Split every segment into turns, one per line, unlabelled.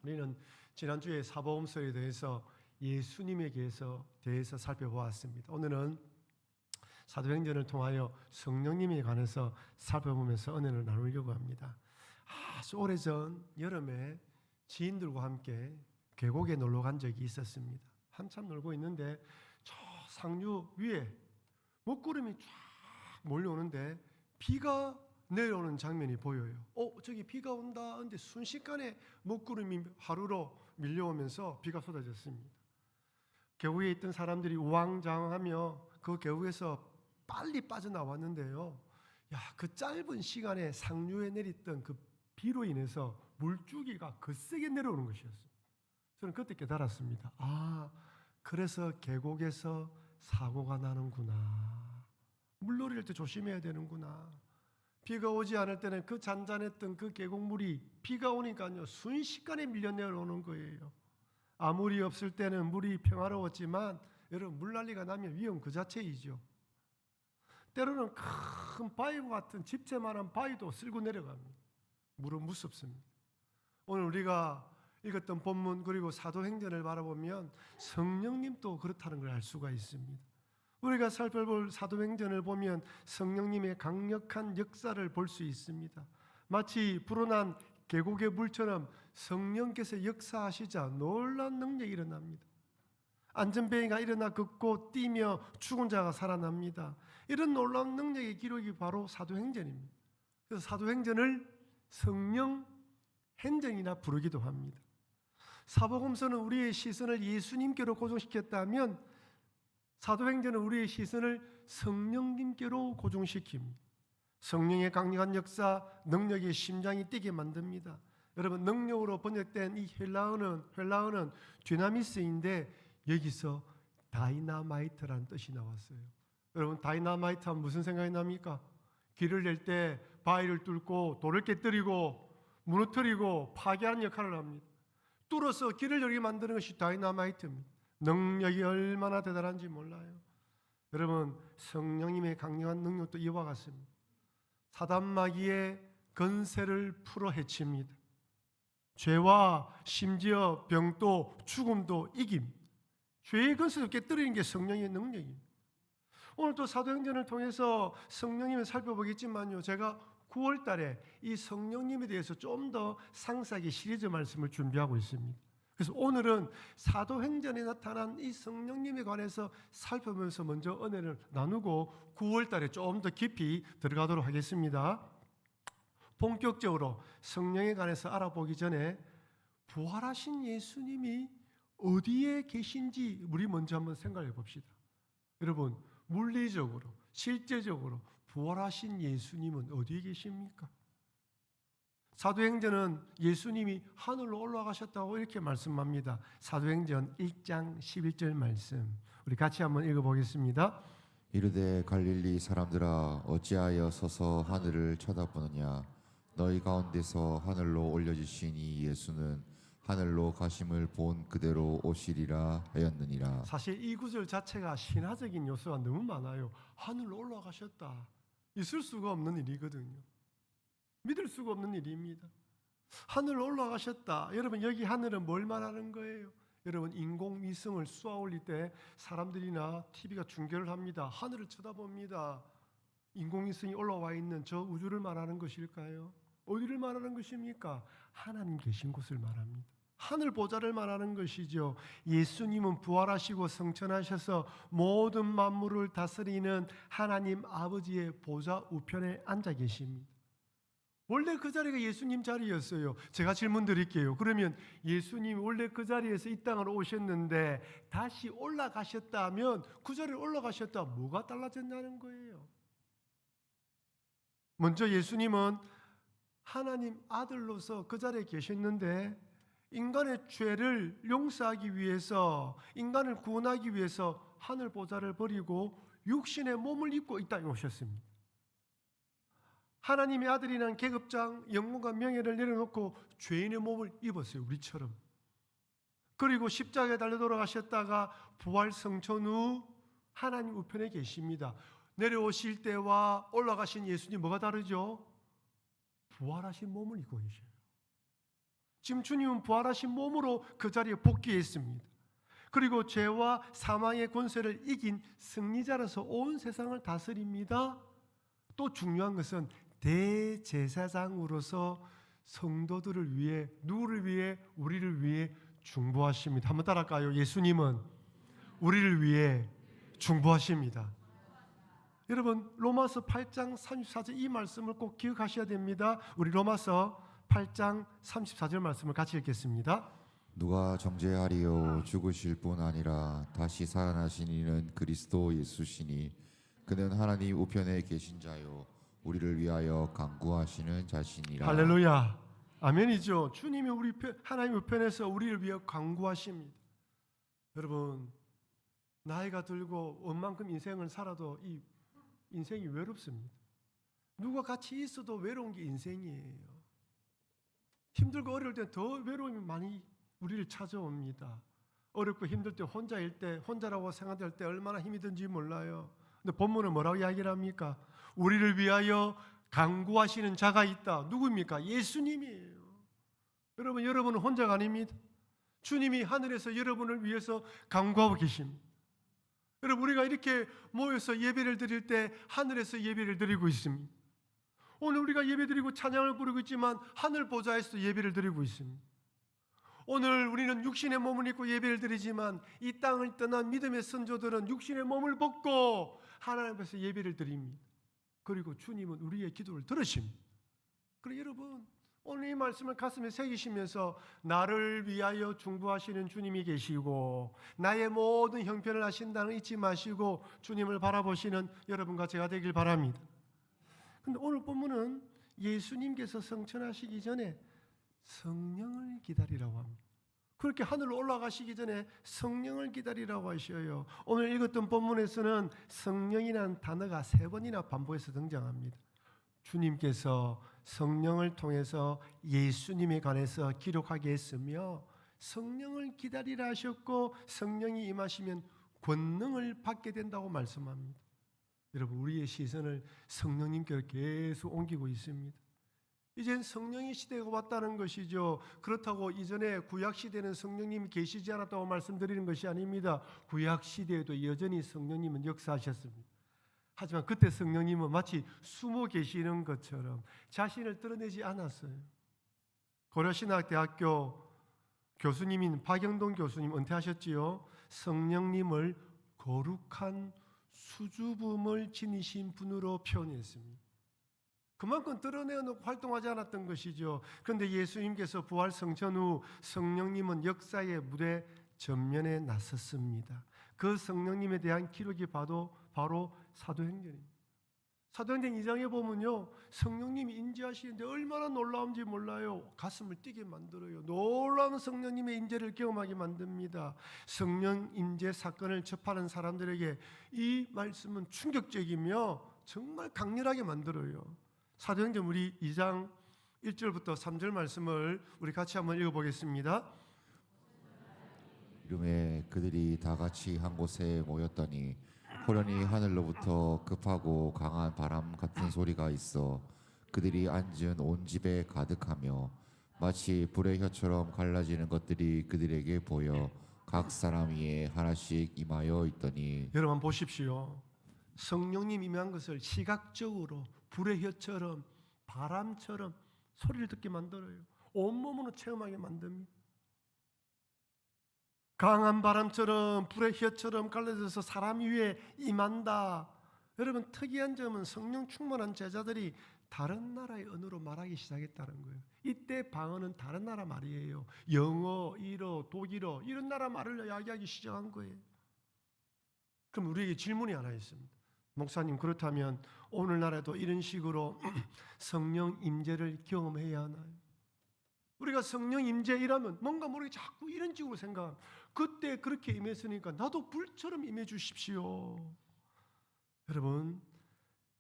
우리는 지난주에 사복음서에 대해서 예수님에 대해서 살펴보았습니다. 오늘은 사도행전을 통하여 성령님에 관해서 살펴보면서 은혜를 나누려고 합니다. 아주 오래전 여름에 지인들과 함께 계곡에 놀러 간 적이 있었습니다. 한참 놀고 있는데 저 상류 위에 먹구름이 쫙 몰려오는데 비가 내려오는 장면이 보여요. 저기 비가 온다. 근데 순식간에 먹구름이 하루로 밀려오면서 비가 쏟아졌습니다. 계곡에 있던 사람들이 우왕좌왕하며 그 계곡에서 빨리 빠져나왔는데요. 그 짧은 시간에 상류에 내렸던 그 비로 인해서 물줄기가 거세게 내려오는 것이었어요. 저는 그때 깨달았습니다. 그래서 계곡에서 사고가 나는구나. 물놀이할 때 조심해야 되는구나. 비가 오지 않을 때는 그 잔잔했던 그 계곡물이 비가 오니까요 순식간에 밀려 내려오는 거예요. 아무리 없을 때는 물이 평화로웠지만 여러분 물난리가 나면 위험 그 자체이죠. 때로는 큰 바위와 같은 집채만한 바위도 쓸고 내려갑니다. 물은 무섭습니다. 오늘 우리가 읽었던 본문 그리고 사도행전을 바라보면 성령님도 그렇다는 걸 알 수가 있습니다. 우리가 살펴볼 사도행전을 보면 성령님의 강력한 역사를 볼 수 있습니다. 마치 불어난 계곡의 물처럼 성령께서 역사하시자 놀라운 능력이 일어납니다. 안전뱅이가 일어나 걷고 뛰며 죽은 자가 살아납니다. 이런 놀라운 능력의 기록이 바로 사도행전입니다. 그래서 사도행전을 성령 행전이나 부르기도 합니다. 사복음서는 우리의 시선을 예수님께로 고정시켰다면 사도행전은 우리의 시선을 성령님께로 고정시킵니다. 성령의 강력한 역사, 능력의 심장이 뛰게 만듭니다. 여러분, 능력으로 번역된 이 헬라어는 디나미스인데 여기서 다이나마이트라는 뜻이 나왔어요. 여러분, 다이나마이트 하면 무슨 생각이 납니까? 길을 낼 때 바위를 뚫고 돌을 깨뜨리고 무너뜨리고 파괴하는 역할을 합니다. 뚫어서 길을 열게 만드는 것이 다이나마이트입니다. 능력이 얼마나 대단한지 몰라요. 여러분, 성령님의 강력한 능력도 이와 같습니다. 사단마귀의 건세를 풀어 헤칩니다. 죄와 심지어 병도 죽음도 이깁니다. 죄의 건세를 깨뜨리는 게 성령의 능력입니다. 오늘 또 사도행전을 통해서 성령님을 살펴보겠지만요, 제가 9월 달에 이 성령님에 대해서 좀 더 상세하게 시리즈 말씀을 준비하고 있습니다. 그래서 오늘은 사도행전에 나타난 이 성령님에 관해서 살펴보면서 먼저 은혜를 나누고 9월 달에 좀 더 깊이 들어가도록 하겠습니다. 본격적으로 성령에 관해서 알아보기 전에 부활하신 예수님이 어디에 계신지 우리 먼저 한번 생각해 봅시다. 여러분, 물리적으로, 실제적으로 부활하신 예수님은 어디에 계십니까? 사도행전은 예수님이 하늘로 올라가셨다고 이렇게 말씀합니다. 사도행전 1장 11절 말씀 우리 같이 한번 읽어보겠습니다.
이르되 갈릴리 사람들아 어찌하여 서서 하늘을 쳐다보느냐 너희 가운데서 하늘로 올려주신 이 예수는 하늘로 가심을 본 그대로 오시리라 하였느니라.
사실 이 구절 자체가 신화적인 요소가 너무 많아요. 하늘로 올라가셨다. 있을 수가 없는 일이거든요. 믿을 수가 없는 일입니다. 하늘로 올라가셨다. 여러분, 여기 하늘은 뭘 말하는 거예요? 여러분, 인공위성을 쏘아 올릴 때 사람들이나 TV가 중계를 합니다. 하늘을 쳐다봅니다. 인공위성이 올라와 있는 저 우주를 말하는 것일까요? 어디를 말하는 것입니까? 하나님 계신 곳을 말합니다. 하늘 보좌를 말하는 것이죠. 예수님은 부활하시고 성천하셔서 모든 만물을 다스리는 하나님 아버지의 보좌 우편에 앉아 계십니다. 원래 그 자리가 예수님 자리였어요. 제가 질문 드릴게요. 그러면 예수님이 원래 그 자리에서 이 땅으로 오셨는데 다시 올라가셨다면 그 자리에 올라가셨다 뭐가 달라졌냐는 거예요. 먼저 예수님은 하나님 아들로서 그 자리에 계셨는데 인간의 죄를 용서하기 위해서, 인간을 구원하기 위해서 하늘 보좌를 버리고 육신의 몸을 입고 이 땅에 오셨습니다. 하나님의 아들이란 계급장, 영광과 명예를 내려놓고 죄인의 몸을 입었어요. 우리처럼. 그리고 십자가에 달려 돌아가셨다가 부활 성천 후 하나님 우편에 계십니다. 내려오실 때와 올라가신 예수님 뭐가 다르죠? 부활하신 몸을 입고 계셔요. 지금 주님은 부활하신 몸으로 그 자리에 복귀했습니다. 그리고 죄와 사망의 권세를 이긴 승리자로서 온 세상을 다스립니다. 또 중요한 것은 대제사장으로서 성도들을 위해, 누구를 위해? 우리를 위해 중보하십니다. 한번 따라할까요? 예수님은 우리를 위해 중보하십니다. 여러분, 로마서 8장 34절 이 말씀을 꼭 기억하셔야 됩니다. 우리 로마서 8장 34절 말씀을 같이 읽겠습니다.
누가 정죄하리요? 죽으실 뿐 아니라 다시 살아나신 이는 그리스도 예수시니 그는 하나님 우편에 계신 자요 우리를 위하여 간구하시는 자시니라.
할렐루야, 아멘이죠. 주님이 하나님 우편에서 우리를 위해 간구하십니다. 여러분, 나이가 들고 얼만큼 인생을 살아도 이 인생이 외롭습니다. 누가 같이 있어도 외로운 게 인생이에요. 힘들고 어려울 때 더 외로움이 많이 우리를 찾아옵니다. 어렵고 힘들 때 혼자일 때, 혼자라고 생각될 때 얼마나 힘이 든지 몰라요. 근데 본문은 뭐라고 이야기를 합니까? 우리를 위하여 간구하시는 자가 있다. 누구입니까? 예수님이에요. 여러분은 혼자가 아닙니다. 주님이 하늘에서 여러분을 위해서 간구하고 계십니다. 여러분, 우리가 이렇게 모여서 예배를 드릴 때 하늘에서 예배를 드리고 있습니다. 오늘 우리가 예배 드리고 찬양을 부르고 있지만 하늘 보좌에서 예배를 드리고 있습니다. 오늘 우리는 육신의 몸을 입고 예배를 드리지만 이 땅을 떠난 믿음의 선조들은 육신의 몸을 벗고 하나님 앞에서 예배를 드립니다. 그리고 주님은 우리의 기도를 들으십니다. 그래서 여러분, 오늘 이 말씀을 가슴에 새기시면서 나를 위하여 중보하시는 주님이 계시고 나의 모든 형편을 아신다는 잊지 마시고 주님을 바라보시는 여러분과 제가 되길 바랍니다. 그런데 오늘 본문은 예수님께서 성천하시기 전에 성령을 기다리라고 합니다. 그렇게 하늘로 올라가시기 전에 성령을 기다리라고 하셔요. 오늘 읽었던 본문에서는 성령이라는 단어가 3번이나 반복해서 등장합니다. 주님께서 성령을 통해서 예수님에 관해서 기록하게 했으며 성령을 기다리라 하셨고 성령이 임하시면 권능을 받게 된다고 말씀합니다. 여러분, 우리의 시선을 성령님께로 계속 옮기고 있습니다. 이젠 성령의 시대가 왔다는 것이죠. 그렇다고 이전에 구약시대는 성령님이 계시지 않았다고 말씀드리는 것이 아닙니다. 구약시대에도 여전히 성령님은 역사하셨습니다. 하지만 그때 성령님은 마치 숨어 계시는 것처럼 자신을 드러내지 않았어요. 고려신학대학교 교수님인 박영동 교수님 은퇴하셨지요. 성령님을 거룩한 수줍음을 지니신 분으로 표현했습니다. 그만큼 드러내놓고 활동하지 않았던 것이죠. 그런데 예수님께서 부활 성천 후 성령님은 역사의 무대 전면에 나섰습니다. 그 성령님에 대한 기록이 바로 사도행전입니다. 사도행전 2장에 보면요, 성령님이 인재하시는데 얼마나 놀라운지 몰라요. 가슴을 뛰게 만들어요. 놀라운 성령님의 인재를 경험하게 만듭니다. 성령 인재 사건을 접하는 사람들에게 이 말씀은 충격적이며 정말 강렬하게 만들어요. 사도행전 우리 2장 1절부터 3절 말씀을 우리 같이 한번 읽어보겠습니다.
이름에 그들이 다 같이 한 곳에 모였더니 호련히 하늘로부터 급하고 강한 바람 같은 소리가 있어 그들이 앉은 온 집에 가득하며 마치 불의 혀처럼 갈라지는 것들이 그들에게 보여 각 사람 위에 하나씩 임하여 있더니.
여러분 보십시오. 성령님 임한 것을 시각적으로 불의 혀처럼 바람처럼 소리를 듣게 만들어요. 온몸으로 체험하게 만듭니다. 강한 바람처럼 불의 혀처럼 갈라져서 사람 위에 임한다. 여러분, 특이한 점은 성령 충만한 제자들이 다른 나라의 언어로 말하기 시작했다는 거예요. 이때 방언은 다른 나라 말이에요. 영어, 일어, 독일어 이런 나라 말을 이야기하기 시작한 거예요. 그럼 우리에게 질문이 하나 있습니다. 목사님, 그렇다면 오늘날에도 이런 식으로 성령 임재를 경험해야 하나요? 우리가 성령 임재이라면 뭔가 모르게 자꾸 이런 식으로 생각합니다. 그때 그렇게 임했으니까 나도 불처럼 임해 주십시오. 여러분,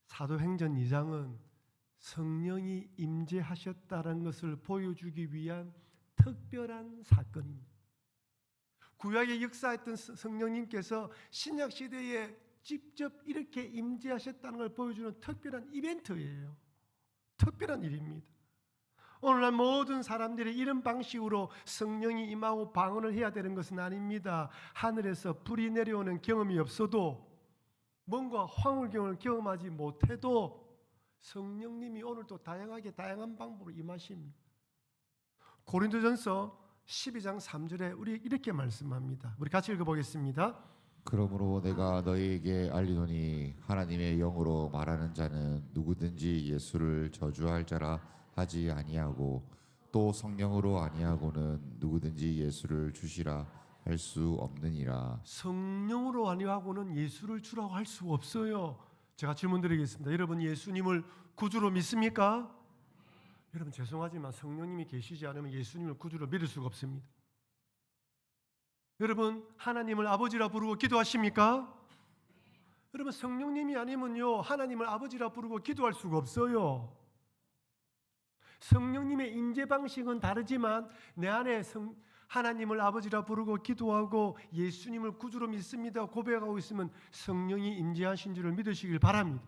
사도행전 2장은 성령이 임재하셨다는 것을 보여주기 위한 특별한 사건입니다. 구약에 역사했던 성령님께서 신약 시대에 직접 이렇게 임재하셨다는 걸 보여주는 특별한 이벤트예요. 특별한 일입니다. 오늘날 모든 사람들이 이런 방식으로 성령이 임하고 방언을 해야 되는 것은 아닙니다. 하늘에서 불이 내려오는 경험이 없어도 뭔가 황홀경을 경험하지 못해도 성령님이 오늘도 다양한 방법으로 임하십니다. 고린도전서 12장 3절에 우리 이렇게 말씀합니다. 우리 같이 읽어보겠습니다.
그러므로 내가 너희에게 알리노니 하나님의 영으로 말하는 자는 누구든지 예수를 저주할 자라 하지 아니하고 또 성령으로 아니하고는 누구든지 예수를 주시라 할 수 없느니라.
성령으로 아니하고는 예수를 주라고 할 수 없어요. 제가 질문 드리겠습니다. 여러분 예수님을 구주로 믿습니까? 여러분 죄송하지만 성령님이 계시지 않으면 예수님을 구주로 믿을 수가 없습니다. 여러분 하나님을 아버지라 부르고 기도하십니까? 여러분 성령님이 아니면요 하나님을 아버지라 부르고 기도할 수가 없어요. 성령님의 임재 방식은 다르지만 내 안에 하나님을 아버지라 부르고 기도하고 예수님을 구주로 믿습니다 고백하고 있으면 성령이 임재하신 줄을 믿으시길 바랍니다.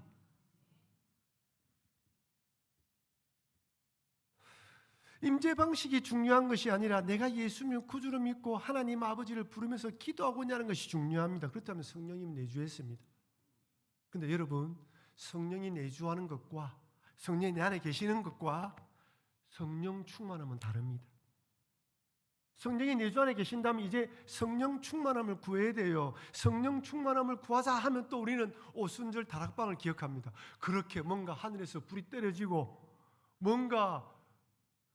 임재 방식이 중요한 것이 아니라 내가 예수님을 구주로 믿고 하나님 아버지를 부르면서 기도하고 있냐는 것이 중요합니다. 그렇다면 성령님 내주했습니다. 근데 여러분 성령이 내주하는 것과 성령이 내 안에 계시는 것과 성령 충만함은 다릅니다. 성령이 내주 안에 계신다면 이제 성령 충만함을 구해야 돼요. 성령 충만함을 구하자 하면 또 우리는 오순절 다락방을 기억합니다. 그렇게 뭔가 하늘에서 불이 떨어지고 뭔가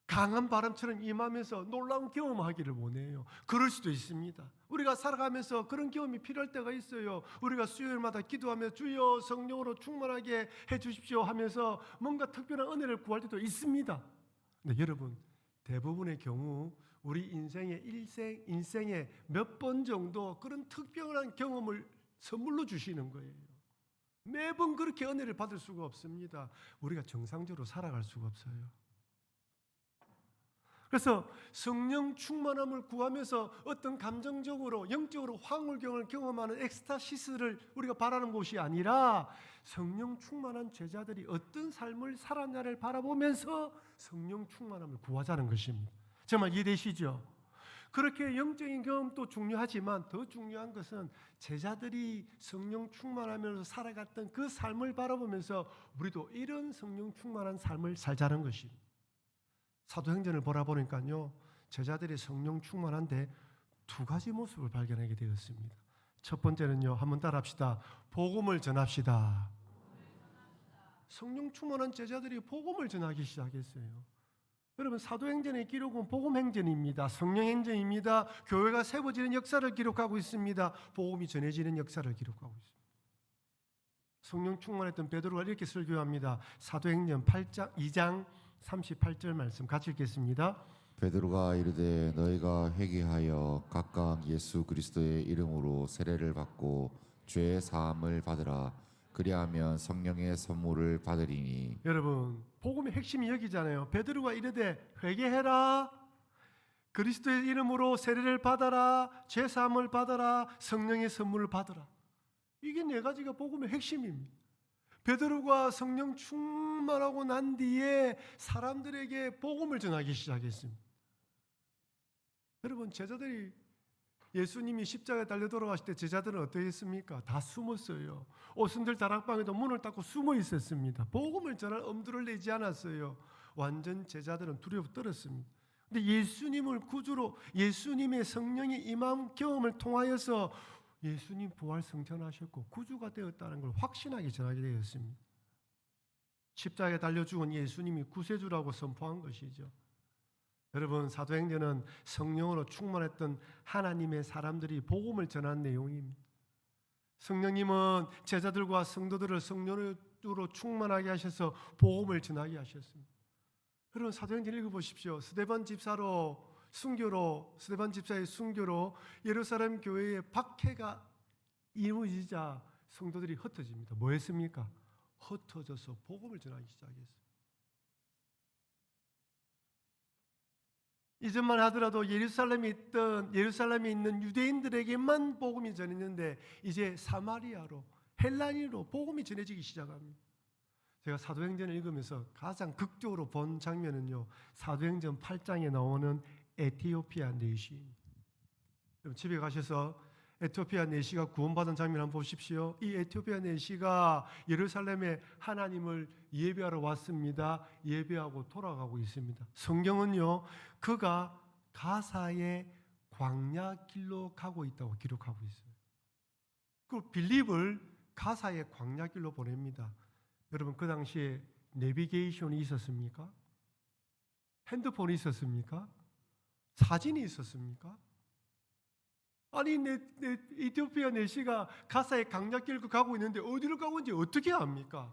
강한 바람처럼 임하면서 놀라운 경험하기를 원해요. 그럴 수도 있습니다. 우리가 살아가면서 그런 경험이 필요할 때가 있어요. 우리가 수요일마다 기도하며 주여 성령으로 충만하게 해주십시오 하면서 뭔가 특별한 은혜를 구할 때도 있습니다. 근데 여러분 대부분의 경우 우리 인생에 몇 번 정도 그런 특별한 경험을 선물로 주시는 거예요. 매번 그렇게 은혜를 받을 수가 없습니다. 우리가 정상적으로 살아갈 수가 없어요. 그래서 성령 충만함을 구하면서 어떤 감정적으로 영적으로 황홀경을 경험하는 엑스타시스를 우리가 바라는 것이 아니라 성령 충만한 제자들이 어떤 삶을 살았냐를 바라보면서 성령 충만함을 구하자는 것입니다. 정말 이해되시죠? 그렇게 영적인 경험도 중요하지만 더 중요한 것은 제자들이 성령 충만하면서 살아갔던 그 삶을 바라보면서 우리도 이런 성령 충만한 삶을 살자는 것입니다. 사도행전을 보라 보니까요 제자들이 성령 충만한데 두 가지 모습을 발견하게 되었습니다. 첫 번째는요 한번 따라합시다. 복음을 전합시다. 성령 충만한 제자들이 복음을 전하기 시작했어요. 여러분 사도행전의 기록은 복음행전입니다. 성령행전입니다. 교회가 세워지는 역사를 기록하고 있습니다. 복음이 전해지는 역사를 기록하고 있습니다. 성령 충만했던 베드로가 이렇게 설교합니다. 사도행전 2장 38절 말씀 같이 읽겠습니다.
베드로가 이르되 너희가 회개하여 각각 예수 그리스도의 이름으로 세례를 받고 죄의 사함을 받으라. 그리하면 성령의 선물을 받으리니.
여러분 복음의 핵심이 여기잖아요. 베드로가 이르되 회개해라. 그리스도의 이름으로 세례를 받아라. 죄 사함을 받아라. 성령의 선물을 받아라. 이게 네 가지가 복음의 핵심입니다. 베드로가 성령 충만하고 난 뒤에 사람들에게 복음을 전하기 시작했습니다. 여러분 제자들이 예수님이 십자가에 달려 돌아가실 때 제자들은 어떻게 했습니까? 다 숨었어요. 오순절 다락방에도 문을 닫고 숨어 있었습니다. 복음을 전할 엄두를 내지 않았어요. 완전 제자들은 두려워 떨었습니다. 근데 예수님을 구주로 예수님의 성령이 임함 경험을 통하여서 예수님 부활 승천하셨고 구주가 되었다는 걸 확신하게 전하게 되었습니다. 십자가에 달려 죽은 예수님이 구세주라고 선포한 것이죠. 여러분 사도행전은 성령으로 충만했던 하나님의 사람들이 복음을 전한 내용입니다. 성령님은 제자들과 성도들을 성령으로 충만하게 하셔서 복음을 전하게 하셨습니다. 여러분 사도행전 읽어보십시오. 스데반 집사의 순교로 예루살렘 교회의 박해가 이루어지자 성도들이 흩어집니다. 뭐 했습니까? 흩어져서 복음을 전하기 시작했어요. 이전만 하더라도 예루살렘에 있는 유대인들에게만 복음이 전했는데 이제 사마리아로 헬라인으로 복음이 전해지기 시작합니다. 제가 사도행전을 읽으면서 가장 극적으로 본 장면은요, 사도행전 8장에 나오는 에티오피아 내시. 집에 가셔서 에티오피아 내시가 구원받은 장면 한번 보십시오. 이 에티오피아 내시가 예루살렘에 하나님을 예배하러 왔습니다. 예배하고 돌아가고 있습니다. 성경은요, 그가 가사의 광야 길로 가고 있다고 기록하고 있어요. 그 빌립을 가사의 광야 길로 보냅니다. 여러분, 그 당시에 내비게이션이 있었습니까? 핸드폰이 있었습니까? 사진이 있었습니까? 아니, 에티오피아 내시가 가사의 강약길을 가고 있는데 어디를 가고 있는지 어떻게 압니까?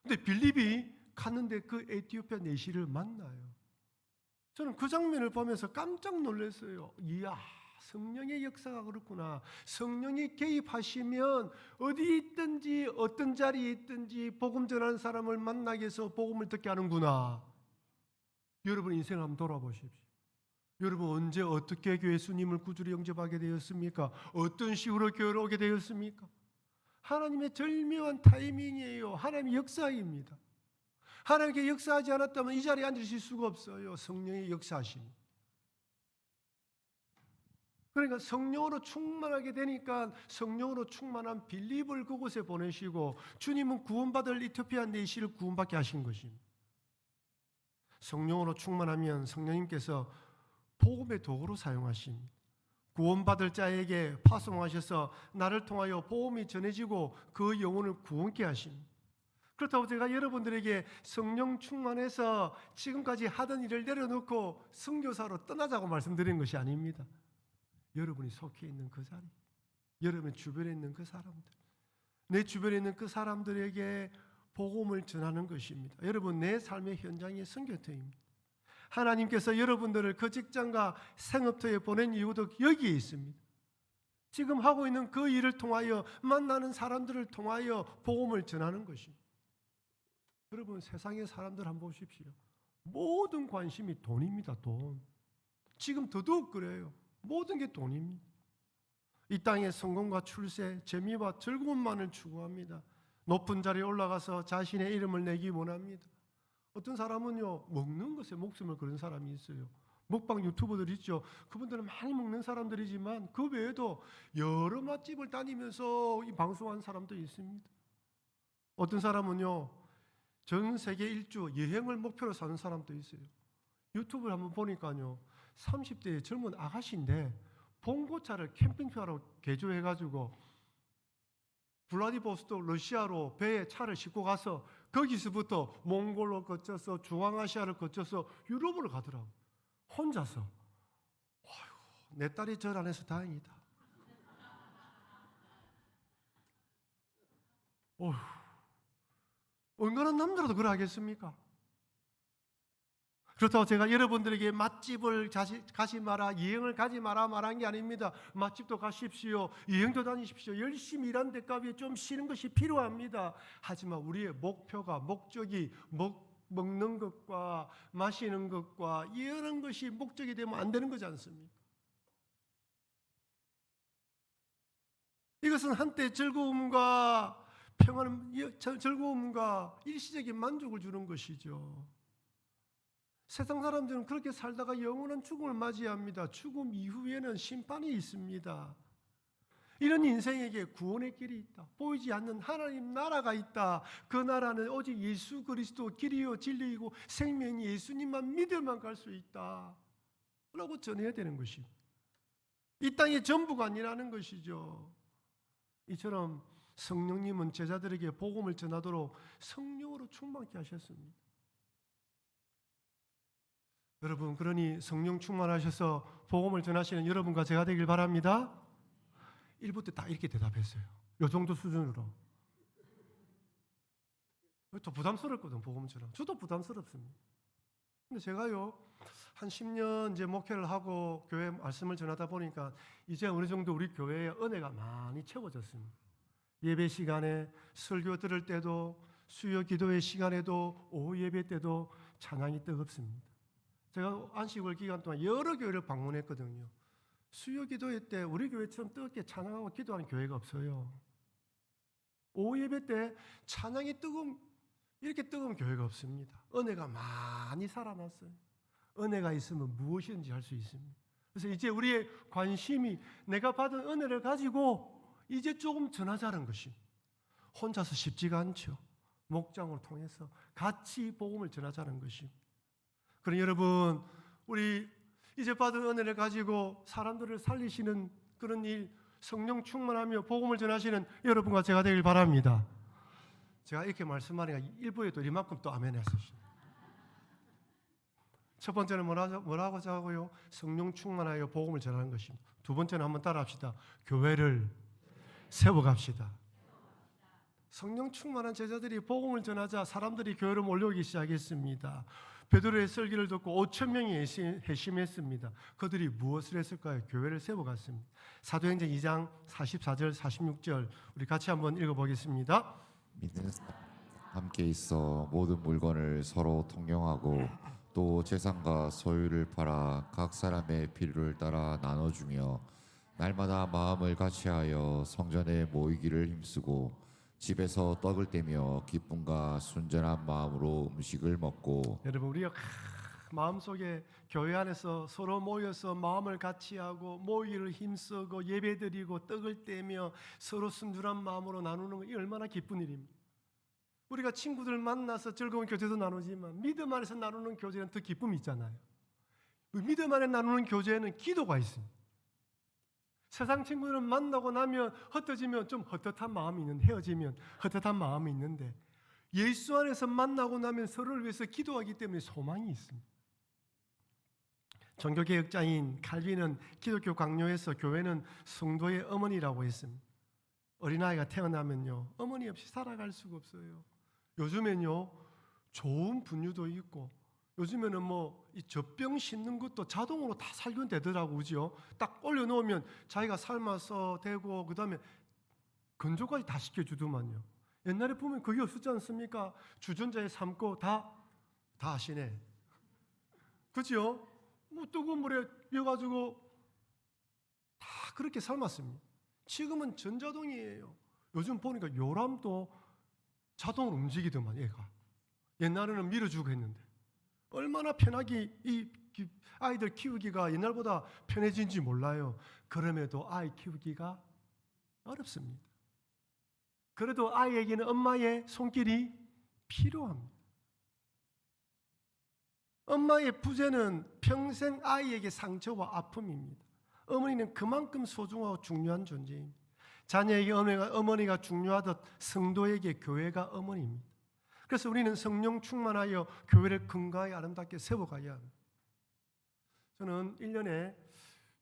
근데 빌립이 갔는데 그 에티오피아 내시를 만나요. 저는 그 장면을 보면서 깜짝 놀랐어요. 이야, 성령의 역사가 그렇구나. 성령이 개입하시면 어디 있든지 어떤 자리에 있든지 복음 전하는 사람을 만나게 해서 복음을 듣게 하는구나. 여러분 인생 한번 돌아보십시오. 여러분 언제 어떻게 예수님을 구주로 영접하게 되었습니까? 어떤 식으로 교회를 오게 되었습니까? 하나님의 절묘한 타이밍이에요. 하나님의 역사입니다. 하나님께 역사하지 않았다면 이 자리에 앉으실 수가 없어요. 성령의 역사하심. 그러니까 성령으로 충만하게 되니까 성령으로 충만한 빌립을 그곳에 보내시고 주님은 구원받을 이티오피아 내시를 구원받게 하신 것입니다. 성령으로 충만하면 성령님께서 복음의 도구로 사용하십니다. 구원받을 자에게 파송하셔서 나를 통하여 복음이 전해지고 그 영혼을 구원케 하십니다. 그렇다고 제가 여러분들에게 성령 충만해서 지금까지 하던 일을 내려놓고 선교사로 떠나자고 말씀드린 것이 아닙니다. 여러분이 속해 있는 그 자리, 여러분 주변에 있는 그 사람들, 내 주변에 있는 그 사람들에게 복음을 전하는 것입니다. 여러분, 내 삶의 현장이 선교터입니다. 하나님께서 여러분들을 그 직장과 생업터에 보낸 이유도 여기에 있습니다. 지금 하고 있는 그 일을 통하여 만나는 사람들을 통하여 복음을 전하는 것입니다. 여러분, 세상의 사람들 한번 보십시오. 모든 관심이 돈입니다. 돈. 지금 더더욱 그래요. 모든 게 돈입니다. 이 땅의 성공과 출세, 재미와 즐거움만을 추구합니다. 높은 자리에 올라가서 자신의 이름을 내기 원합니다. 어떤 사람은요, 먹는 것에 목숨을 거는 사람이 있어요. 먹방 유튜버들 있죠. 그분들은 많이 먹는 사람들이지만 그 외에도 여러 맛집을 다니면서 이 방송하는 사람도 있습니다. 어떤 사람은요, 전 세계 일주 여행을 목표로 사는 사람도 있어요. 유튜브를 한번 보니까요, 30대의 젊은 아가씨인데 봉고차를 캠핑카로 개조해가지고 블라디보스토크 러시아로 배에 차를 싣고 가서 거기서부터 몽골로 거쳐서 중앙아시아를 거쳐서 유럽으로 가더라고. 혼자서. 아이고, 내 딸이 절 안 해서 다행이다. 어휴, 얼마나 남자라도 그래 하겠습니까? 그렇다고 제가 여러분들에게 맛집을 가지 마라, 여행을 가지 마라 말한 게 아닙니다. 맛집도 가십시오. 여행도 다니십시오. 열심히 일한 대가에 좀 쉬는 것이 필요합니다. 하지만 우리의 목표가, 목적이 먹는 것과 마시는 것과 이런 것이 목적이 되면 안 되는 거지 않습니까? 이것은 한때 즐거움과 즐거움과 일시적인 만족을 주는 것이죠. 세상 사람들은 그렇게 살다가 영원한 죽음을 맞이합니다. 죽음 이후에는 심판이 있습니다. 이런 인생에게 구원의 길이 있다. 보이지 않는 하나님 나라가 있다. 그 나라는 오직 예수 그리스도 길이요 진리이고 생명이 예수님만 믿을만 갈 수 있다 라고 전해야 되는 것입니다. 이 땅의 전부가 아니라는 것이죠. 이처럼 성령님은 제자들에게 복음을 전하도록 성령으로 충만케 하셨습니다. 여러분, 그러니 성령 충만하셔서 복음을 전하시는 여러분과 제가 되길 바랍니다. 1부 때 다 이렇게 대답했어요. 이 정도 수준으로. 또 부담스럽거든, 복음 전하. 저도 부담스럽습니다. 근데 제가요, 한 10년 이제 목회를 하고 교회 말씀을 전하다 보니까 이제 어느 정도 우리 교회에 은혜가 많이 채워졌습니다. 예배 시간에 설교 들을 때도 수요 기도의 시간에도 오후 예배 때도 찬양이 뜨겁습니다. 제가 안식월 기간 동안 여러 교회를 방문했거든요. 수요 기도회 때 우리 교회처럼 뜨겁게 찬양하고 기도하는 교회가 없어요. 오후 예배 때 찬양이 뜨거운 이렇게 뜨거운 교회가 없습니다. 은혜가 많이 살아났어요. 은혜가 있으면 무엇이든지 할 수 있습니다. 그래서 이제 우리의 관심이 내가 받은 은혜를 가지고 이제 조금 전하자는 것입니다. 혼자서 쉽지가 않죠. 목장을 통해서 같이 복음을 전하자는 것입니다. 그럼 여러분, 우리 이제 받은 은혜를 가지고 사람들을 살리시는 그런 일, 성령 충만하며 복음을 전하시는 여러분과 제가 되길 바랍니다. 제가 이렇게 말씀하니까 일부에도 이만큼 또 아멘 했었어요. 첫 번째는 뭐라고 하고요? 성령 충만하여 복음을 전하는 것입니다. 두 번째는 한번 따라합시다. 교회를 세워갑시다. 성령 충만한 제자들이 복음을 전하자 사람들이 교회로 몰려오기 시작했습니다. 베드로의 설교를 듣고 5천 명이 회심했습니다. 그들이 무엇을 했을까요? 교회를 세워갔습니다. 사도행전 2장 44절 46절 우리 같이 한번 읽어보겠습니다.
믿는 사람 함께 있어 모든 물건을 서로 통용하고 또 재산과 소유를 팔아 각 사람의 필요를 따라 나눠주며 날마다 마음을 같이하여 성전에 모이기를 힘쓰고 집에서 떡을 떼며 기쁨과 순전한 마음으로 음식을 먹고.
여러분, 우리가 마음속에 교회 안에서 서로 모여서 마음을 같이하고 모이기를 힘쓰고 예배드리고 떡을 떼며 서로 순전한 마음으로 나누는 거, 이 얼마나 기쁜 일입니다. 우리가 친구들 만나서 즐거운 교제도 나누지만 믿음 안에서 나누는 교제는 더 기쁨이 있잖아요. 믿음 안에 나누는 교제에는 기도가 있습니다. 세상 친구들은 만나고 나면 흩어지면 좀 헛헛한 마음이 있는데, 헤어지면 헛헛한 마음이 있는데 예수 안에서 만나고 나면 서로를 위해서 기도하기 때문에 소망이 있습니다. 종교개혁자인 칼빈은 기독교 강요에서 교회는 성도의 어머니라고 했습니다. 어린아이가 태어나면요, 어머니 없이 살아갈 수가 없어요. 요즘엔요, 좋은 분유도 있고 요즘에는 이 젖병 씻는 것도 자동으로 다 살균되더라고요. 그죠? 딱 올려놓으면 자기가 삶아서 되고 그다음에 건조까지 다 시켜주더만요. 옛날에 보면 그게 없었지 않습니까? 주전자에 삶고 다 하시네. 그죠? 뜨거운 물에 비워가지고 다 그렇게 삶았습니다. 지금은 전자동이에요. 요즘 보니까 요람도 자동으로 움직이더만 얘가. 옛날에는 밀어주고 했는데 얼마나 편하게 이 아이들 키우기가 옛날보다 편해진지 몰라요. 그럼에도 아이 키우기가 어렵습니다. 그래도 아이에게는 엄마의 손길이 필요합니다. 엄마의 부재는 평생 아이에게 상처와 아픔입니다. 어머니는 그만큼 소중하고 중요한 존재입니다. 자녀에게 어머니가 중요하듯 성도에게 교회가 어머니입니다. 그래서 우리는 성령 충만하여 교회를 건강하게 아름답게 세워가야 합니다. 저는 1년에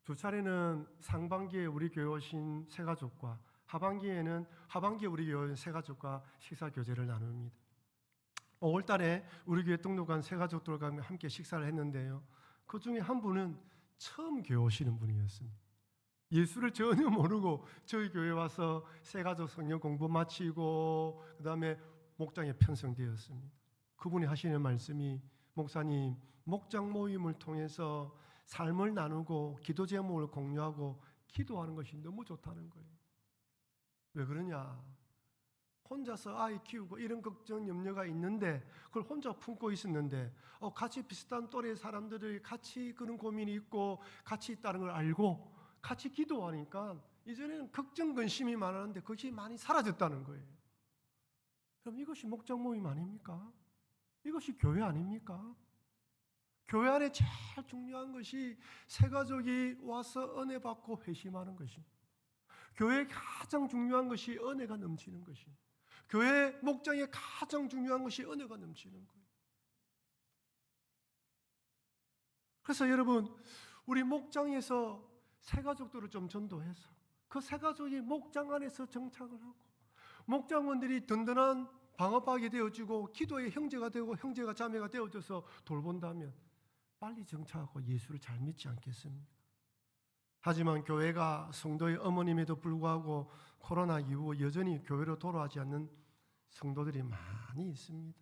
2차례는 상반기에 우리 교회 오신 새가족과 하반기에 우리 교회 오신 새가족과 식사 교제를 나눕니다. 5월 달에 우리 교회 등록한 새가족들과 함께 식사를 했는데요. 그 중에 한 분은 처음 교회 오시는 분이었습니다. 예수를 전혀 모르고 저희 교회 와서 새가족 성경 공부 마치고 그 다음에 목장에 편성되었습니다. 그분이 하시는 말씀이, 목사님, 목장 모임을 통해서 삶을 나누고 기도 제목을 공유하고 기도하는 것이 너무 좋다는 거예요. 왜 그러냐? 혼자서 아이 키우고 이런 걱정, 염려가 있는데 그걸 혼자 품고 있었는데 같이 비슷한 또래 사람들이 같이 그런 고민이 있고 같이 있다는 걸 알고 같이 기도하니까 이전에는 걱정, 근심이 많았는데 그것이 많이 사라졌다는 거예요. 그럼 이것이 목장 모임 아닙니까? 이것이 교회 아닙니까? 교회 안에 제일 중요한 것이 새가족이 와서 은혜 받고 회심하는 것입니다. 교회에 가장 중요한 것이 은혜가 넘치는 것입니다. 교회 목장에 가장 중요한 것이 은혜가 넘치는 거예요. 그래서 여러분, 우리 목장에서 새가족들을 좀 전도해서 그 새가족이 목장 안에서 정착을 하고 목장원들이 든든한 방어박이 되어주고 기도의 형제가 되고 형제가 자매가 되어줘서 돌본다면 빨리 정착하고 예수를 잘 믿지 않겠습니까? 하지만 교회가 성도의 어머님에도 불구하고 코로나 이후 여전히 교회로 돌아오지 않는 성도들이 많이 있습니다.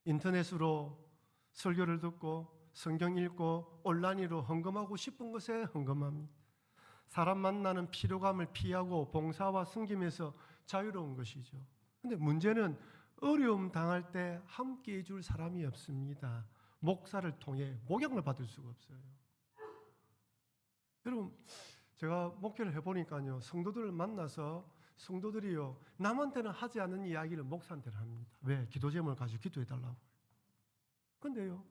인터넷으로 설교를 듣고 성경 읽고 온라인으로 헌금하고 싶은 것에 헌금합니다. 사람 만나는 피로감을 피하고 봉사와 섬김에서 자유로운 것이죠. 그런데 문제는 어려움 당할 때 함께 해줄 사람이 없습니다. 목사를 통해 목양을 받을 수가 없어요. 여러분, 제가 목회를 해보니까요, 성도들을 만나서 성도들이요, 남한테는 하지 않는 이야기를 목사한테는 합니다. 왜? 기도 제목을 가지고 기도해달라고. 근데요,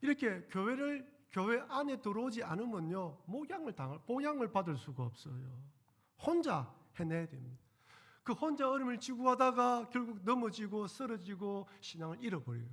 이렇게 교회 안에 들어오지 않으면요, 목양을 받을 수가 없어요. 혼자 해내야 됩니다. 그 혼자 어려움을 지구하다가 결국 넘어지고 쓰러지고 신앙을 잃어버려요.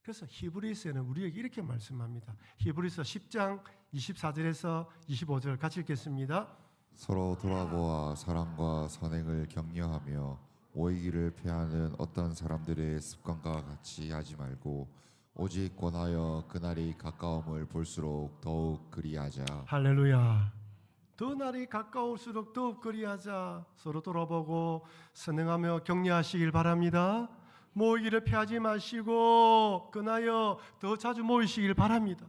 그래서 히브리서에는 우리에게 이렇게 말씀합니다. 히브리서 10장 24절에서 25절 같이 읽겠습니다.
서로 돌아보아 사랑과 선행을 격려하며 오이기를 패하는 어떤 사람들의 습관과 같이 하지 말고 오직 권하여 그날이 가까움을 볼수록 더욱 그리하자.
할렐루야. 더 날이 가까울수록 더욱 그리하자. 서로 돌아보고 선행하며 격려하시길 바랍니다. 모이기를 피하지 마시고 그나여 더 자주 모이시길 바랍니다.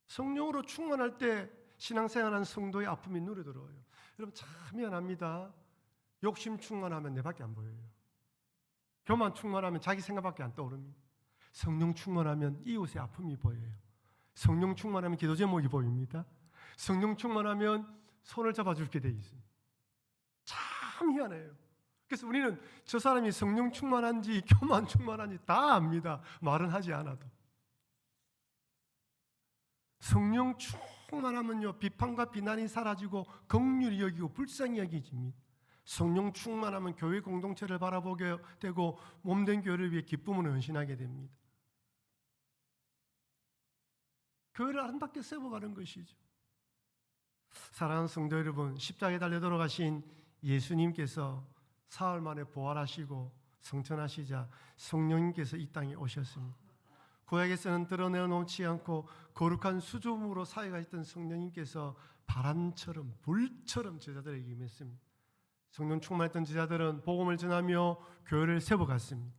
성령으로 충만할 때 신앙생활하는 성도의 아픔이 눈에 들어와요. 여러분 참 미안합니다. 욕심 충만하면 내밖에 안 보여요. 교만 충만하면 자기 생각밖에 안 떠오릅니다. 성령 충만하면 이웃의 아픔이 보여요. 성령 충만하면 기도 제목이 보입니다. 성령 충만하면 손을 잡아주게 돼 있습니다. 참 희한해요. 그래서 우리는 저 사람이 성령 충만한지 교만 충만한지 다 압니다. 말은 하지 않아도. 성령 충만하면요, 비판과 비난이 사라지고 긍휼히 여기고 불쌍히 여기집니다. 성령 충만하면 교회 공동체를 바라보게 되고 몸된 교회를 위해 기쁨으로 헌신하게 됩니다. 교회를 아름답게 세워가는 것이죠. 사랑하는 성도 여러분, 십자가에 달려 돌아가신 예수님께서 사흘 만에 부활하시고 성천하시자 성령님께서 이 땅에 오셨습니다. 구약에서는 드러내놓지 않고 거룩한 수줍음으로 사회가 있던 성령님께서 바람처럼 불처럼 제자들에게 임했습니다. 성령 충만했던 제자들은 복음을 전하며 교회를 세워갔습니다.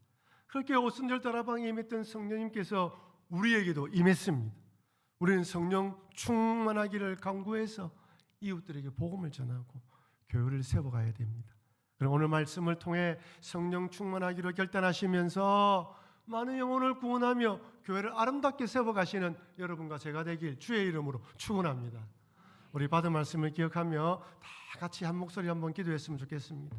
그렇게 오순절 다락방에 임했던 성령님께서 우리에게도 임했습니다. 우리는 성령 충만하기를 간구해서 이웃들에게 복음을 전하고 교회를 세워가야 됩니다. 그럼 오늘 말씀을 통해 성령 충만하기로 결단하시면서 많은 영혼을 구원하며 교회를 아름답게 세워가시는 여러분과 제가 되길 주의 이름으로 축원합니다. 우리 받은 말씀을 기억하며 다 같이 한 목소리 한번 기도했으면 좋겠습니다.